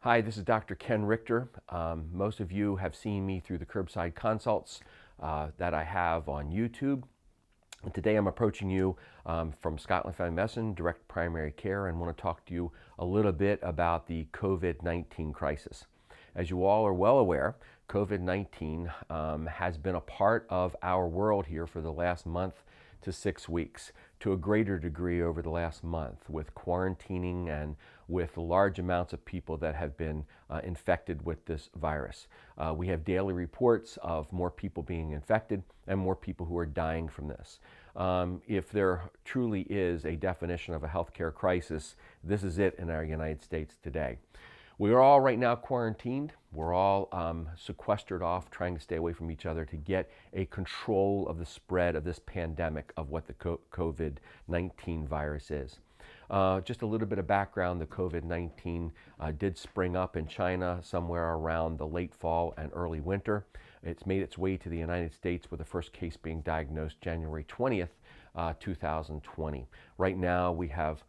Hi, this is Dr. Ken Richter. Most of you have seen me through the curbside consults that I have on YouTube. And today I'm approaching you from Scotland Family Medicine, Direct Primary Care, and want to talk to you a little bit about the COVID-19 crisis. As you all are well aware, COVID-19 has been a part of our world here for the last month to 6 weeks, to a greater degree over the last month, with quarantining and with large amounts of people that have been infected with this virus. We have daily reports of more people being infected and more people who are dying from this. If there truly is a definition of a healthcare crisis, this is it in our United States today. We are all right now quarantined. We're all sequestered off, trying to stay away from each other to get a control of the spread of this pandemic of what the COVID-19 virus is. Just a little bit of background, the COVID-19 did spring up in China somewhere around the late fall and early winter. It's made its way to the United States with the first case being diagnosed January 20th, 2020. Right now we have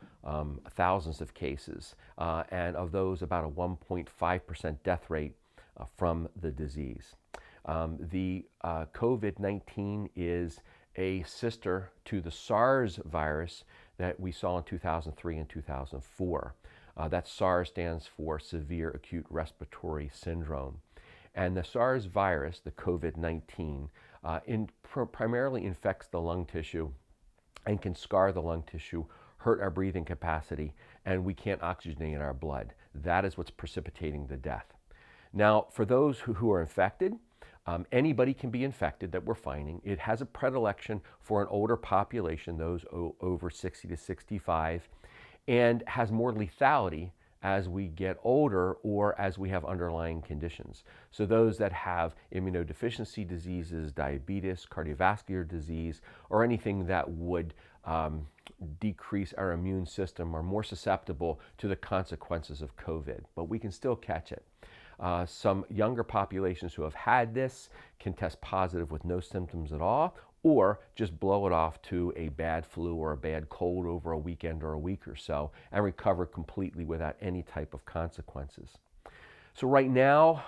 thousands of cases, and of those about a 1.5% death rate from the disease. The COVID-19 is a sister to the SARS virus that we saw in 2003 and 2004. That SARS stands for Severe Acute Respiratory Syndrome. And the SARS virus, the COVID-19, primarily infects the lung tissue and can scar the lung tissue, hurt our breathing capacity, and we can't oxygenate our blood. That is what's precipitating the death. Now, for those who are infected, anybody can be infected that we're finding. It has a predilection for an older population, those over 60 to 65, and has more lethality as we get older or as we have underlying conditions. So those that have immunodeficiency diseases, diabetes, cardiovascular disease, or anything that would decrease our immune system are more susceptible to the consequences of COVID, but we can still catch it. Some younger populations who have had this can test positive with no symptoms at all, or just blow it off to a bad flu or a bad cold over a weekend or a week or so and recover completely without any type of consequences. So right now,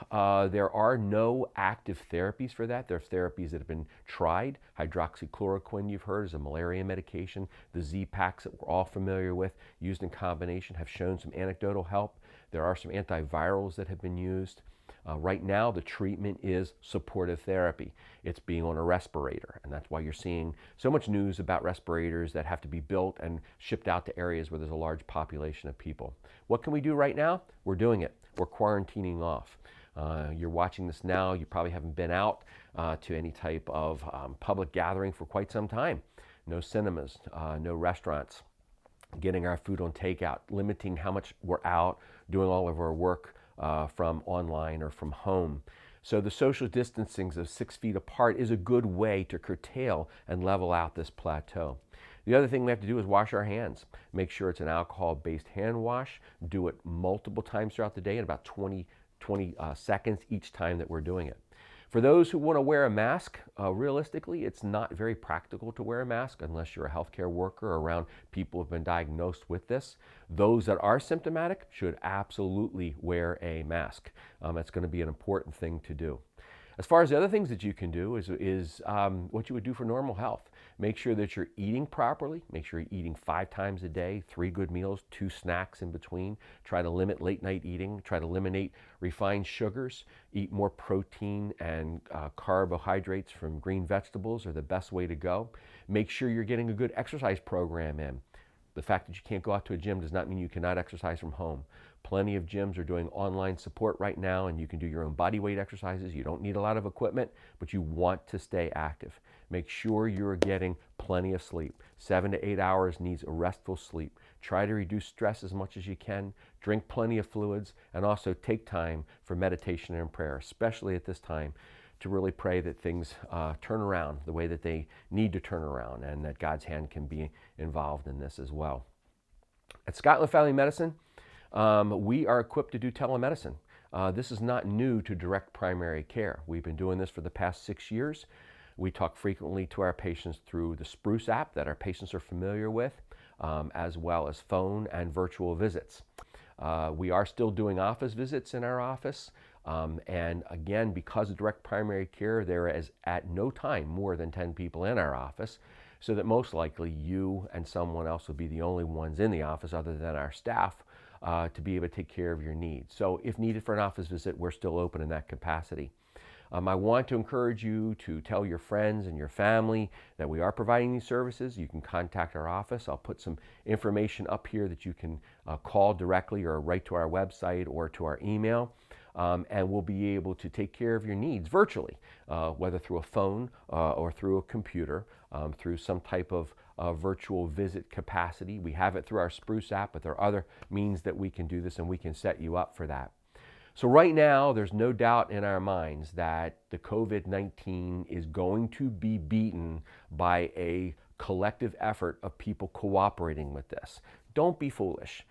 there are no active therapies for that. There are therapies that have been tried. Hydroxychloroquine, you've heard, is a malaria medication. The Z-Paks that we're all familiar with, used in combination, have shown some anecdotal help. There are some antivirals that have been used. Right now, the treatment is supportive therapy. It's being on a respirator, and that's why you're seeing so much news about respirators that have to be built and shipped out to areas where there's a large population of people. What can we do right now? We're doing it. We're quarantining off. You're watching this now. You probably haven't been out to any type of public gathering for quite some time. No cinemas, no restaurants, getting our food on takeout, limiting how much we're out, doing all of our work from online or from home. So the social distancing of 6 feet apart is a good way to curtail and level out this plateau. The other thing we have to do is wash our hands. Make sure it's an alcohol-based hand wash. Do it multiple times throughout the day in about 20 seconds each time that we're doing it. For those who want to wear a mask, realistically, it's not very practical to wear a mask unless you're a healthcare worker around people who have been diagnosed with this. Those that are symptomatic should absolutely wear a mask. That's going to be an important thing to do. As far as the other things that you can do is what you would do for normal health. Make sure that you're eating properly. Make sure you're eating 5 times a day, 3 good meals, 2 snacks in between. Try to limit late night eating. Try to eliminate refined sugars. Eat more protein and carbohydrates from green vegetables are the best way to go. Make sure you're getting a good exercise program in. The fact that you can't go out to a gym does not mean you cannot exercise from home. Plenty of gyms are doing online support right now, and you can do your own body weight exercises. You don't need a lot of equipment, but you want to stay active. Make sure you're getting plenty of sleep. 7 to 8 hours needs a restful sleep. Try to reduce stress as much as you can. Drink plenty of fluids, and also take time for meditation and prayer, especially at this time, to really pray that things turn around the way that they need to turn around, and that God's hand can be involved in this as well. At Scotland Family Medicine, we are equipped to do telemedicine. This is not new to direct primary care. We've been doing this for the past 6 years. We talk frequently to our patients through the Spruce app that our patients are familiar with, as well as phone and virtual visits. We are still doing office visits in our office. And again, because of direct primary care, there is at no time more than 10 people in our office, so that most likely you and someone else will be the only ones in the office other than our staff to be able to take care of your needs. So if needed for an office visit, we're still open in that capacity. I want to encourage you to tell your friends and your family that we are providing these services. You can contact our office. I'll put some information up here that you can call directly or write to our website or to our email. And we'll be able to take care of your needs virtually, whether through a phone or through a computer, through some type of virtual visit capacity. We have it through our Spruce app, but there are other means that we can do this, and we can set you up for that. So right now, there's no doubt in our minds that the COVID-19 is going to be beaten by a collective effort of people cooperating with this. Don't be foolish.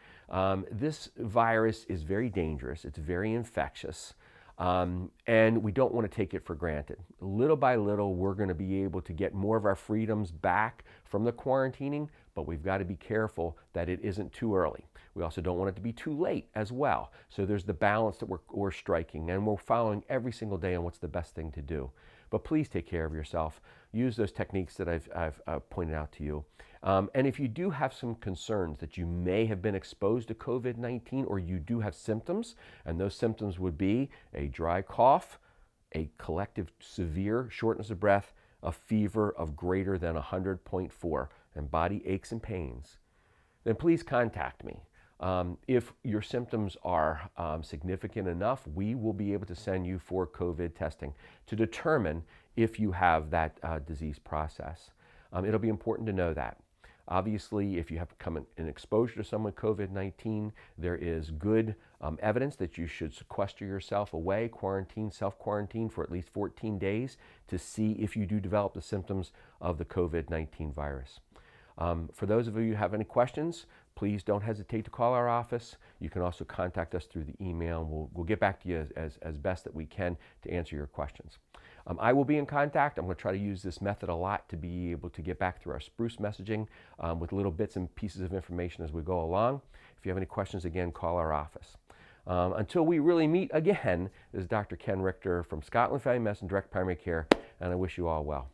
This virus is very dangerous. It's very infectious. And we don't want to take it for granted. Little by little, we're going to be able to get more of our freedoms back from the quarantining, but we've got to be careful that it isn't too early. We also don't want it to be too late as well. So there's the balance that we're striking, and we're following every single day on what's the best thing to do. But please take care of yourself. Use those techniques that I've pointed out to you. And if you do have some concerns that you may have been exposed to COVID-19, or you do have symptoms, and those symptoms would be a dry cough, a collective severe shortness of breath, a fever of greater than 100.4, and body aches and pains, then please contact me. If your symptoms are significant enough, we will be able to send you for COVID testing to determine if you have that disease process. It'll be important to know that. Obviously, if you have come in exposure to someone with COVID-19, there is good evidence that you should sequester yourself away, quarantine, self-quarantine for at least 14 days to see if you do develop the symptoms of the COVID-19 virus. For those of you who have any questions, please don't hesitate to call our office. You can also contact us through the email, and we'll get back to you as best that we can to answer your questions. I will be in contact. I'm going to try to use this method a lot to be able to get back through our Spruce messaging with little bits and pieces of information as we go along. If you have any questions, again, call our office. Until we really meet again, this is Dr. Ken Richter from Scotland Family Medicine Direct Primary Care, and I wish you all well.